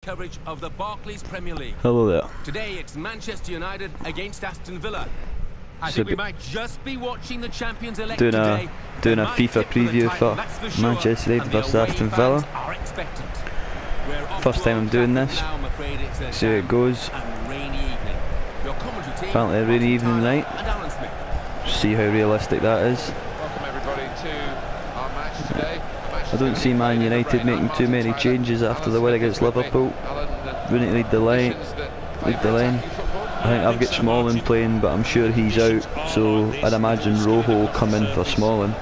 coverage of the Barclays Premier League. Hello there. Today it's Manchester United against Aston Villa. I think we might just be watching the champions elect today. Doing a FIFA preview for Manchester United versus Aston Villa. First time I'm doing this. See how it goes. Apparently a rainy evening night. See how realistic that is. Welcome everybody to our match today. I don't see Man United making too many changes after the win against Liverpool. Wouldn't lead the line. I think I've got Smalling playing, but I'm sure he's out, so I'd imagine Rojo will come in for Smalling.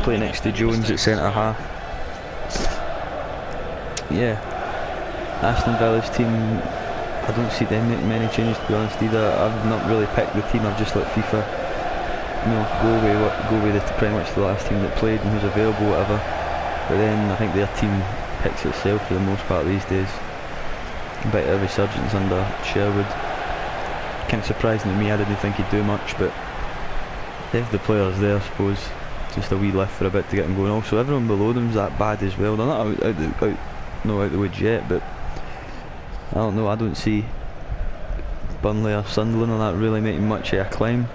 Play next to Jones at centre half. Yeah, Aston Villa's team, I don't see them making many changes, to be honest either. I've not really picked the team, I've just let FIFA go with it, pretty much the last team that played and who's available, whatever. But then I think their team picks itself for the most part these days. A bit of a resurgence under Sherwood. Kind of surprising to me, I didn't think he'd do much, but if the players there, I suppose, just a wee lift for a bit to get him going. Also, everyone below them's that bad as well. They're not out the woods yet, but I don't know. I don't see Burnley or Sunderland or that really making much of a climb.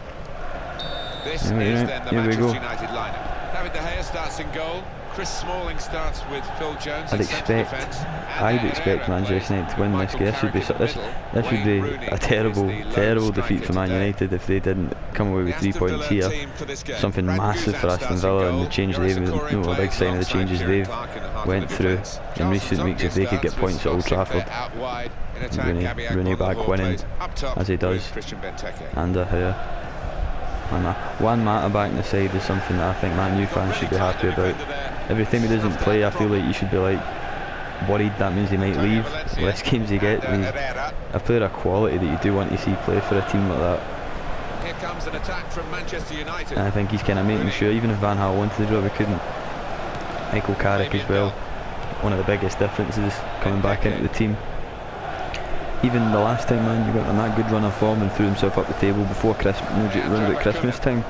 This is then the Manchester United lineup. David De Gea starts in goal. Chris Smalling starts with Phil Jones. I'd expect Manchester United to win this game. This would be a terrible defeat for Man United if they didn't come away with 3 points here. Something massive for Aston Villa, and the change they've, a big sign of the changes they've went through in recent weeks. If they could get points at Old Trafford, Rooney back winning as he does, and Juan Mata back in the side is something that I think Man U fans should be happy about. Every time he doesn't play, I feel like you should be worried. That means he might leave. Less games he gets, he's a player of quality that you do want to see play for a team like that. Here comes an attack from Manchester United. And I think he's kind of making sure, even if Van Gaal wanted to drop, he couldn't. Michael Carrick as well, one of the biggest differences coming back into the team. Even the last time Man U went on that good run of form and threw himself up the table before around about Christmas time,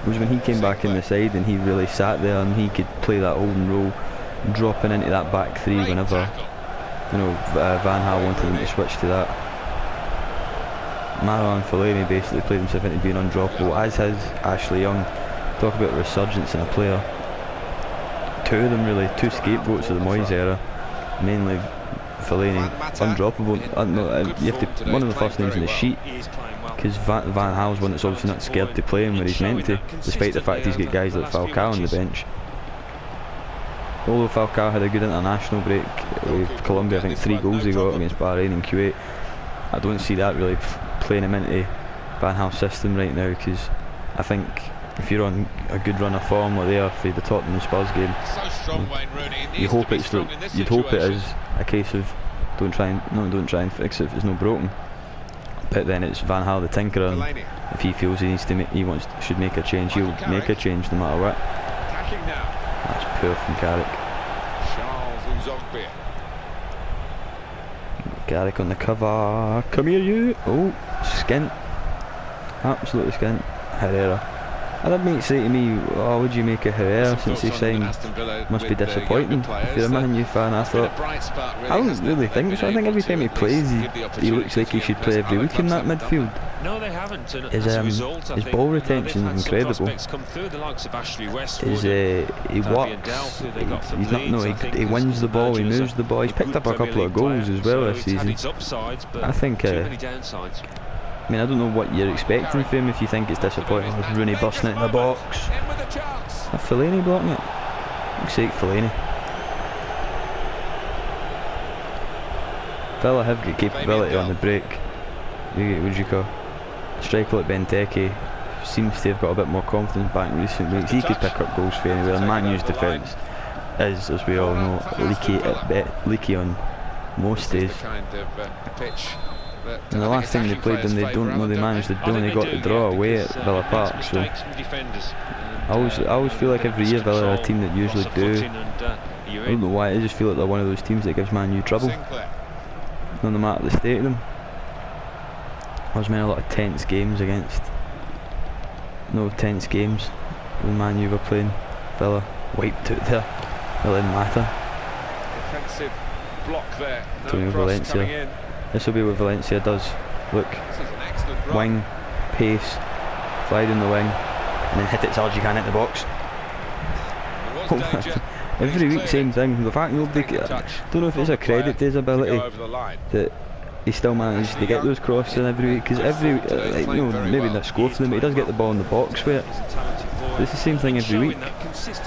was when he came back in the side and he really sat there and he could play that holding role, dropping into that back three whenever Van Gaal wanted him to switch to that. Marouane Fellaini basically played himself into being undroppable, as has Ashley Young. Talk about resurgence in a player. Two of them really, two scapegoats of the Moyes era, mainly Fellaini, undroppable. You have to, one of the first names in the sheet, because Van Gaal's one that's obviously not scared to play him where he's meant to, despite the fact he's got guys like Falcao on the bench. Although Falcao had a good international break with Colombia, I think 3 goals he got against Bahrain and Kuwait, I don't see that really playing him into Van Gaal's system right now, because I think if you're on a good run of form like they are for the Tottenham Spurs game, you'd hope it is a case of don't try and fix it if it's not broken. But then it's Van Gaal the tinkerer, and if he feels he needs to should make a change, he'll make a change no matter what. That's poor from Carrick. Carrick on the cover. Come here, you. Oh, skint. Absolutely skint. Herrera. I had a mate say to me, "Oh, would you make a Herrera since he signed? Must be disappointing." If you're a Man U fan, I thought, I don't really think so. I think every time he plays, he looks like he should play every week in that midfield. No, they haven't. His ball retention is incredible. He works. He wins the ball. He moves the ball. He's picked up a couple of goals as well this season. I think. I mean, I don't know what you're expecting from him if you think it's disappointing. With Rooney busting it in the box. Fellaini blocking it. Looks like Fellaini. Villa have got capability on the break. What would you call? A striker like Benteke seems to have got a bit more confidence back in recent weeks. He could pick up goals for anywhere. And Man U's defence is, as we all know, leaky on most days. And the last time they played them, they managed to only got to draw away at Villa Park. So I always feel like every year Villa are a team that usually do. I don't know why, I just feel like they're one of those teams that gives Man U trouble, no matter the state of them. There's been a lot of tense games when Man U were playing. Villa wiped out there. It didn't matter. Defensive block there. To No cross Valencia. coming in. This will be what Valencia does. Look, This is an excellent run. wing, pace, slide in the wing, and then hit it as hard as you can hit the box. There was danger. Every week, same thing. The fact nobody, don't know if it's a credit to his ability that he still manages to get those crosses in every week. Because every, like, you know, maybe not score for them, but he does get the ball in the box with it. It's the same thing every week.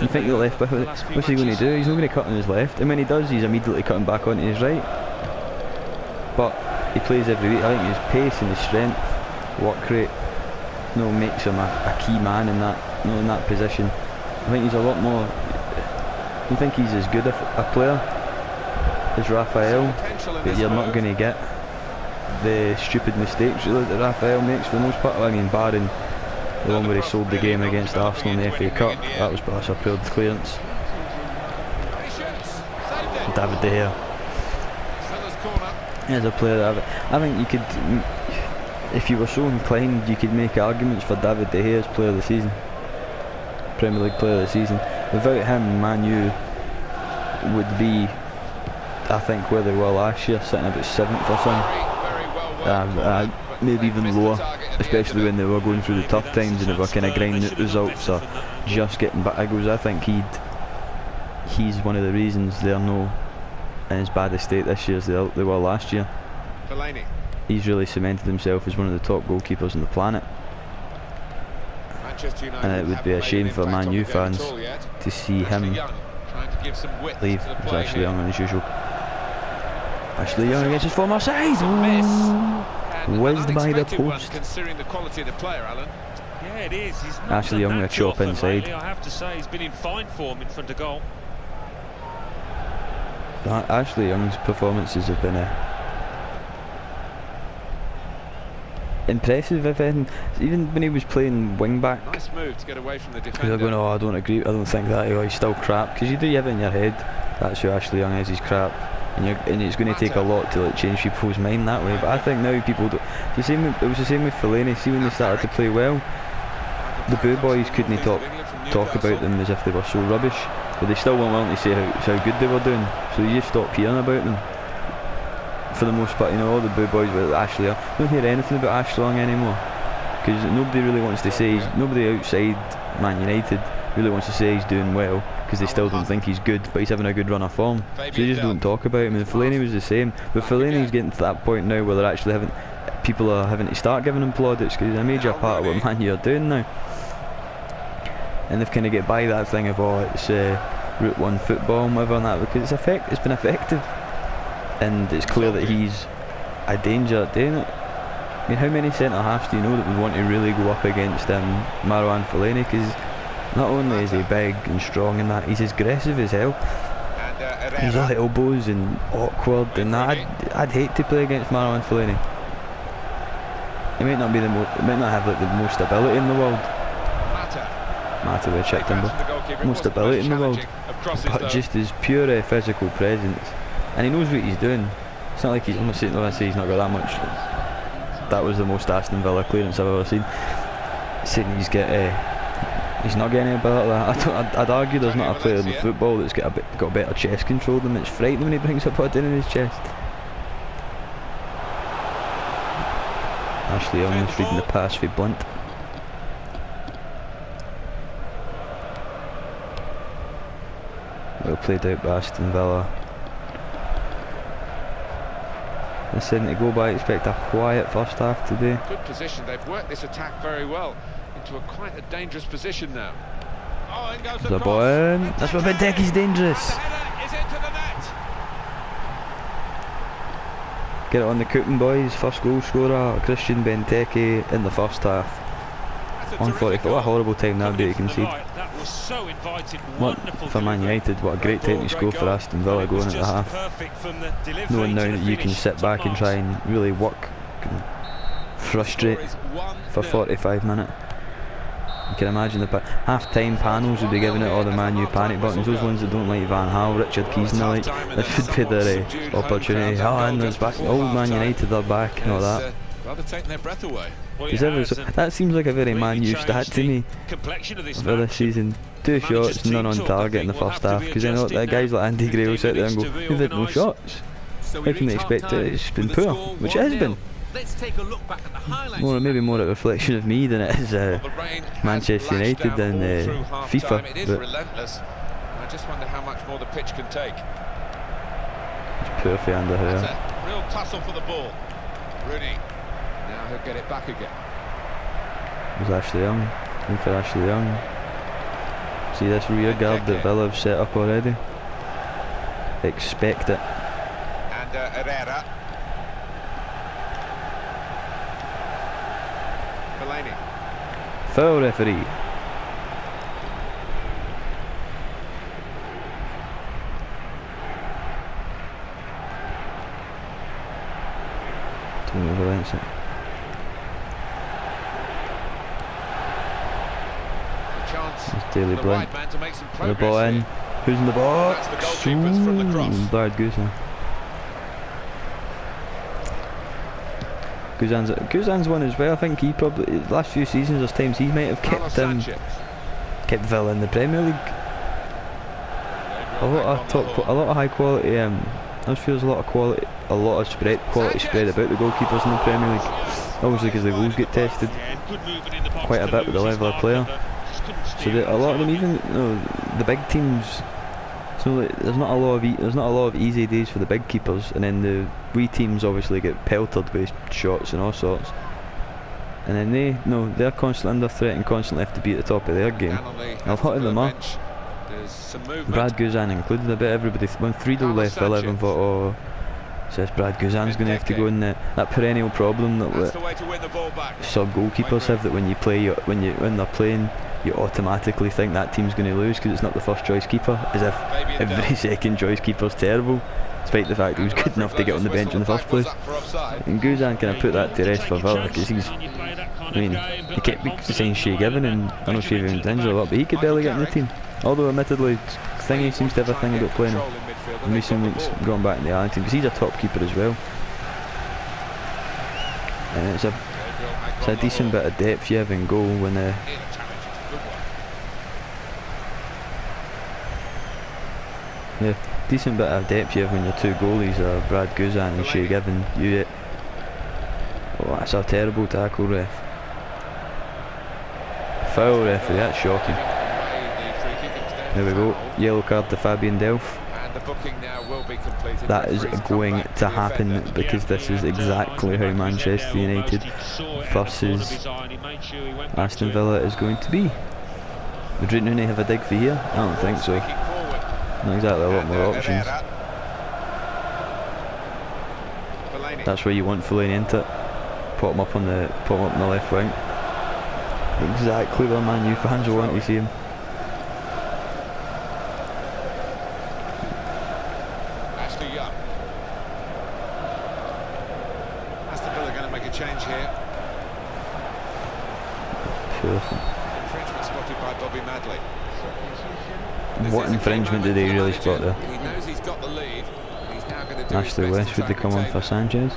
You think the left back, what's he going to do? He's not going to cut on his left, and when he does, he's immediately cutting back onto his right. But he plays every week. I think his pace and his strength, work rate, you know, makes him a key man in that, you know, in that position. I think he's a lot more. I don't think he's as good a player as Raphael, but you're not going to get the stupid mistakes that Raphael makes for the most part. I mean, barring the one where he sold the game against Arsenal in the FA Cup, that was a superb clearance. David De Gea. As a player, I think you could, if you were so inclined, you could make arguments for David De Gea as player of the season, Premier League player of the season. Without him, Man U would be, I think, where they were last year, sitting about 7th or something. Maybe even lower, especially when they were going through the tough times and they were kind of grinding out results or just getting back goals. I think he's one of the reasons they're no in as bad a state this year as they were last year. He's really cemented himself as one of the top goalkeepers on the planet. And it would be a shame for Man U fans to see him leave. It's Ashley Young on as usual. Ashley Young against his former side. Whizzed by the post. Yeah, it is. Ashley Young with a chop inside. I have to say, he's been in fine form in front of goal. Ashley Young's performances have been impressive, if anything. Even when he was playing wing back, nice move to get away from the defender. They're going, oh, I don't agree, I don't think that, oh, he's still crap. Because you do have it in your head, that's who Ashley Young is, he's crap. And it's going to take a lot to, like, change people's mind that way. But I think now people don't. It was the same with Fellaini. See, when they started to play well, the Boo Boys couldn't talk about them as if they were so rubbish, but they still weren't willing to say how good they were doing. So you just stopped hearing about them. For the most part, you know, all the Boo Boys with Ashley Young. I don't hear anything about Ashley Young anymore, because nobody really wants to say nobody outside Man United really wants to say he's doing well, because they still don't think he's good, but he's having a good run of form, so they just don't talk about him. And Fellaini was the same, but Fellaini's getting to that point now where they're actually people are having to start giving him plaudits, because he's a major part of what Man U are doing now. And they've kind of get by that thing of, oh, it's Route 1 football and whatever and that, because it's been effective, and it's clear that he's a danger at doing it. I mean, how many centre halves do you know that would want to really go up against Marouane Fellaini? Because not only is he big and strong and that, he's as aggressive as hell. He's all elbows and awkward and that. I'd hate to play against Marouane Fellaini. He might not have like the most ability in the world. Mata with a check timber. Most ability in the world, but just his pure physical presence, and he knows what he's doing. It's not like I'm not saying he's not got that much. That was the most Aston Villa clearance I've ever seen. Saying he's not getting any ability. I'd argue there's not a player in football that's got better chest control than him. It's frightening when he brings a putt in his chest. Ashley Young is reading the pass for Blunt. Well played out by Aston Villa. They're saying to go by, expect a quiet first half today. Good position, they've worked this attack very well into quite a dangerous position now. Oh, in goes the ball in. That's what Benteke's dangerous. Get it on the cooking, boys. First goal scorer, Christian Benteke in the first half. 144. What a horrible time that would be to concede. What for Man United, what a great time to score for Aston Villa going into the half. Knowing now that you can sit back and try and really work and frustrate for 45 minutes. You can imagine the half-time panels would be giving it all the Man U panic buttons, those ones that don't like Van Gaal, Richard Keys and the like. This would be their opportunity. Oh, and there's back, old Man United are back and all that. Rather taking their breath away. Well, That seems like a very Man U stat to me for this season. 2 shots, none on target in the first half, because then guys like Andy Gray will sit there and go, "You've had no shots. How can they expect it? It's been poor," which it has been. Let's take a look back at the highlights. Maybe more a reflection of me than it is Manchester United and FIFA. It is relentless. I just wonder how much more the pitch can take. It's poor for Under here. Real tussle for the ball. Rooney. Now he'll get it back again. There's Ashley Young. In for Ashley Young. See this rear guard that Villa have set up already? Expect it. And Herrera. Fellaini. Foul, referee. Tony Valencia. Daily Blind. The ball in. Who's in the box? Bad Guzan. Guzan's one as well. I think he probably last few seasons, there's times he might have kept kept Villa in the Premier League. A lot of high quality. I just feel there's a lot of quality spread about the goalkeepers in the Premier League. Obviously, because the goals get tested quite a bit with the level of player. So a lot of them, even the big teams, so there's not a lot of easy days for the big keepers, and then the wee teams obviously get pelted with shots and all sorts, and then they're constantly under threat and constantly have to be at the top of their game. A lot of them are. Brad Guzan included. I bet everybody when Friedel left Villa, everyone thought, oh, says Brad Guzan's going to have to go in that perennial problem that sub goalkeepers have, that when they're playing, you automatically think that team's going to lose because it's not the first choice keeper, as if every second choice keeper's terrible, despite the fact he was good enough to get on the bench in the first place. And Guzan kind of put that to rest for Villa, because he kept saying Shea Given, and I know Shea Given's injured a lot, but he could barely get in the team. Although admittedly, Thingy seems to have a thing about playing him in recent weeks, going back in the Ireland team, because he's a top keeper as well. And it's a decent bit of depth you have in goal when decent bit of depth you have when your two goalies are Brad Guzan and Shea Given. Oh, that's a terrible tackle, ref. Foul, referee, that's shocking. There we go, yellow card to Fabian Delph. That is going to happen, because this is exactly how Manchester United versus Aston Villa is going to be. Would Rooney have a dig for here? I don't think so. Not exactly a lot more options. That's where you want Fellaini into it. Put him up on the left wing. Exactly where Man U fans will want to see him. Aston Villa going to make a change here. Infringement spotted by Bobby Madley. What infringement did he really spot there? He knows he's got the lead. He's now going to do Ashley West, would they come on for Sanchez?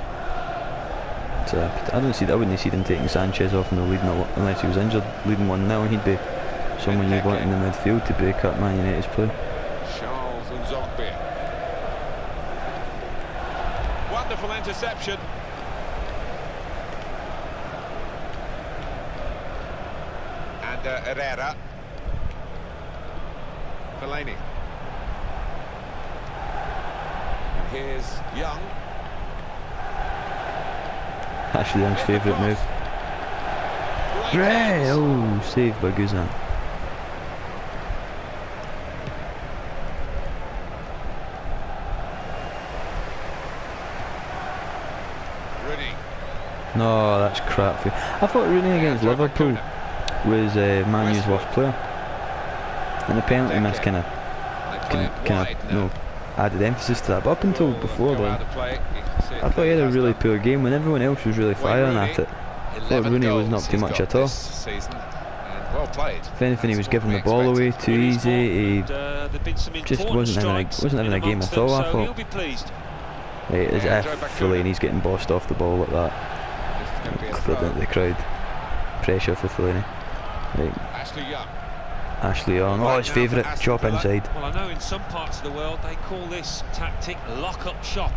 I wouldn't see them taking Sanchez off in the lead unless he was injured, leading 1-0. He'd be someone you'd want in the midfield to break up Man United's play. Charles Nzogbe. Wonderful interception. And Herrera. Fellaini. And here's Young. Ashley Young's favourite move. Ray! Oh, saved by Guzan. Rooney. No, that's crap. I thought Rooney against Liverpool was Man U's worst player. And the penalty miss kind of added emphasis to that. But up until before then, I thought he had a really poor game when everyone else was really firing at it. I thought Rooney wasn't up to much at all. If anything, he was giving the ball away too easy. He just wasn't having a game at all, I thought. As if Fellaini's getting bossed off the ball like that. going to be a Put throw. the crowd. Pressure for Fellaini. Right. Ashley Young. Ashley Young. Oh, his favourite. Chop inside. Well, I know in some parts of the world they call this tactic lock-up shot.